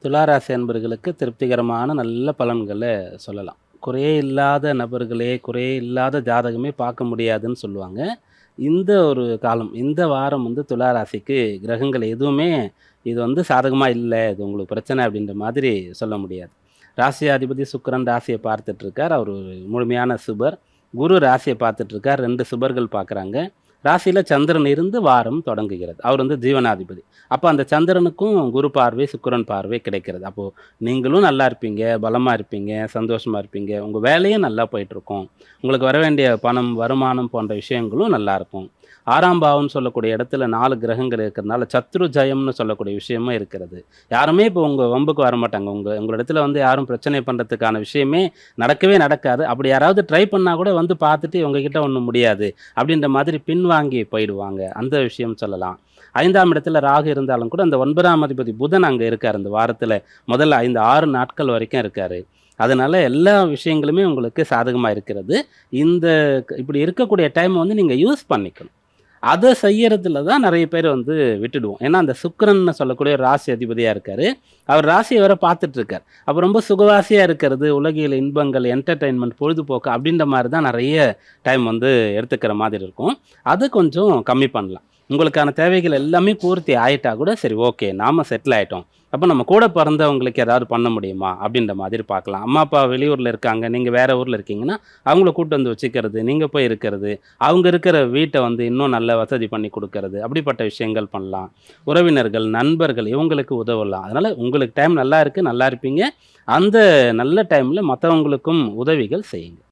துளாராசி அன்பர்களுக்கு திருப்திகரமான நல்ல பலன்களை சொல்லலாம். குறையே இல்லாத நபர்களே, குறையே இல்லாத ஜாதகமே பார்க்க முடியாதுன்னு சொல்லுவாங்க. இந்த ஒரு காலம், இந்த வாரம் வந்து துளாராசிக்கு கிரகங்கள் எதுவுமே இது வந்து சாதகமா இல்ல, இது உங்களுக்கு பிரச்சனை அப்படின்ற மாதிரி சொல்ல முடியாது. ராசியாதிபதி சுக்கிரன் ராசியை பார்த்துட்ருக்கார். அவர் ஒரு முழுமையான சுபர். குரு ராசியை பார்த்துட்ருக்கார். 2 சுபர்கள் பார்க்குறாங்க. ராசியில சந்திரன் இருந்து வாரம் தொடங்குகிறது. அவர் வந்து ஜீவனாதிபதி. அப்ப அந்த சந்திரனுக்கும் குரு பார்வை, சுக்கிரன் பார்வை கிடைக்கிறது. அப்போ நீங்களும் நல்லா இருப்பீங்க, பலமா இருப்பீங்க, சந்தோஷமா இருப்பீங்க. உங்க வேலையும் நல்லா போயிட்டுருக்கும். உங்களுக்கு வர வேண்டிய பணம், வருமானம் போன்ற விஷயங்களும் நல்லாயிருக்கும். 6ஆம் பாவம்னு சொல்லக்கூடிய இடத்துல 4 கிரகங்கள் இருக்கிறதுனால சத்ரு ஜெயம்னு சொல்லக்கூடிய விஷயமும் இருக்கிறது. யாருமே இப்போ உங்க வம்புக்கு வரமாட்டாங்க. உங்களிடத்துல வந்து யாரும் பிரச்சனை பண்றதுக்கான விஷயமே நடக்கவே நடக்காது. அப்படி யாராவது ட்ரை பண்ணா கூட வந்து பார்த்துட்டு உங்ககிட்ட ஒண்ணும் முடியாது அப்படின்ற மாதிரி பின்வாங்கி போயிடுவாங்க. அந்த விஷயம் சொல்லலாம். 5ஆம் இடத்துல ராகு இருந்தாலும் கூட அந்த 9ஆம் அதிபதி புதன் அங்க இருக்காரு. இந்த வாரத்துல முதல்ல 5, 6 நாட்கள் வரைக்கும் இருக்காரு. அதனால எல்லா விஷயங்களுமே உங்களுக்கு சாதகமா இருக்கிறது. இந்த இப்படி இருக்கக்கூடிய டைம் வந்து நீங்க யூஸ் பண்ணிக்கணும். அத செய்யறதுல தான் நெறைய பேர் வந்து விட்டுடுவோம். ஏன்னா, அந்த சுக்கிரன்னு சொல்லக்கூடிய ஒரு ராசி அதிபதியா இருக்காரு. அவர் ராசிய வேற பார்த்துட்டு இருக்கார். அப்ப ரொம்ப சுகவாசியா இருக்கிறது, உலகியல் இன்பங்கள், என்டர்டெயின்மென்ட், பொழுதுபோக்கு அப்படின்ற மாரி தான் நெறைய டைம் வந்து எடுத்துக்கிற மாதிரி இருக்கும். அத கொஞ்சம் கம்மி பண்ணலாம். உங்களுக்கான தேவைகள் எல்லாமே பூர்த்தி ஆயிட்டா கூட சரி ஓகே. நாம செட்டில் ஆயிட்டோம். அப்ப நம்ம கூட பிறந்தவங்களுக்கு ஏதாவது பண்ண முடியுமா? அப்படின்ற மாதிரி பார்க்கலாம். அம்மா, அப்பா வெளியூர்ல இருக்காங்க. நீங்க வேற ஊர்ல இருக்கீங்கன்னா, அவங்கள கூட்டு வந்து வச்சுக்கிறது, நீங்க போய் இருக்கிறது, அவங்க இருக்கிற வீட்ட வந்து இன்னும் நல்ல வசதி பண்ணி குடுக்கறது, அப்படிப்பட்ட விஷயங்கள் பண்ணலாம். உறவினர்கள், நண்பர்கள் இவங்களுக்கு உதவலாம். அதனால உங்களுக்கு டைம் நல்லா இருக்கு, நல்லா இருப்பீங்க. அந்த நல்ல டைம்ல மத்தவங்களுக்கும் உதவிகள் செய்யுங்க.